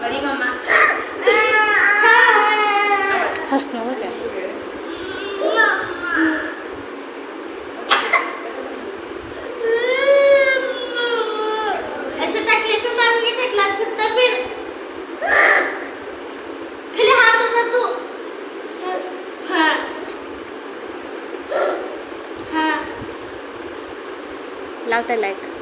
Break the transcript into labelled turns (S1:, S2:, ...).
S1: अरे मम्मा
S2: हसणं बघा.
S1: ऐसे टकले पे मारोगे टकला फिरता फिर खाली हाथ उठा तू हाँ हाँ
S2: लावता लाईक.